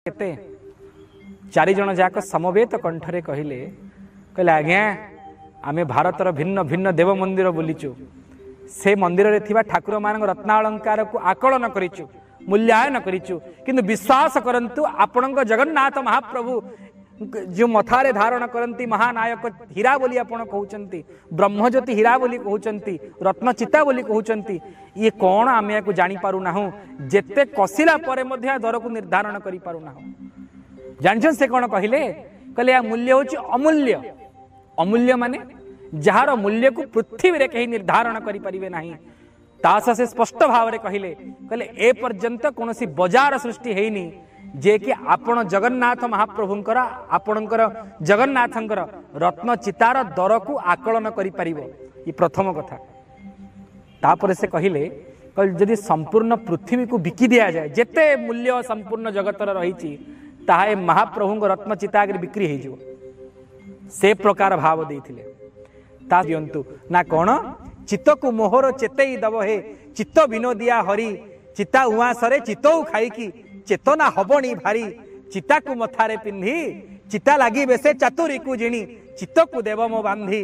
केते चारि जन जाक समवेत कंठरे कहले कहले आज्ञा आमे भारतर भिन्न भिन्न देव मंदिर बुलीचु से मंदिर रे थिबा ठाकुर मान रत्नालंकार को आकलन करिचु मूल्यायन करिचु किंतु विश्वास करंतु आपणक जगन्नाथ महाप्रभु जो मथारे धारण करती महानायक हीरा बोली आपण कहउचंती ब्रह्मज्योति हीरा बोली कहउचंती रत्नचिता बोली कहउचंती ये कौन आमे को जानी पारु नाहु जेते कसिला परे मध्य दर को निर्धारण करि पारु नाहु जानछन से कौन कहले कहले या मूल्य होची अमूल्य अमूल्य माने जहार मूल्य को पृथ्वी रे कहीं निर्धारण करि परिबे नाही तास से स्पष्ट भाव रे कहले कहले ए पर्यंत कोनोसी बाजार सृष्टि हेनी जे कि आपण जगन्नाथ महाप्रभुंकर आपणकर जगन्नाथंकर रत्न चितार दर को आकलन करि परिबो ये प्रथम कथा। तापर से कहले जदि संपूर्ण पृथ्वी को बिकी दिया जाए जेते मूल्य संपूर्ण जगतर रही ताहे महाप्रभु रत्न चिता आगे बिक्री हो जिवो से प्रकार भाव देथिले ता दियंतु ना कौन चित्त को मोहर चेतई दब हे चित्त विनोदिया हरि चिता उआसरे चितौ खाइकी चेतना हबनी भारी चिता को मथारे पिंधी चिता लगी बेसे चातुरी को जिणी चित्त को देव मो बांधी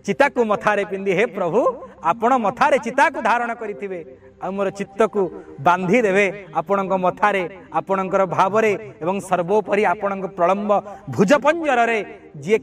चिता को मथारे पिंधी हे प्रभु आपण मथारे चिता को धारण करिथिबे आ मोर चित्त को बांधी देवे आपणक मथारे आपणकर भावरे एवं सर्वोपरि आपणक प्रलंब भुजपंजर रे जे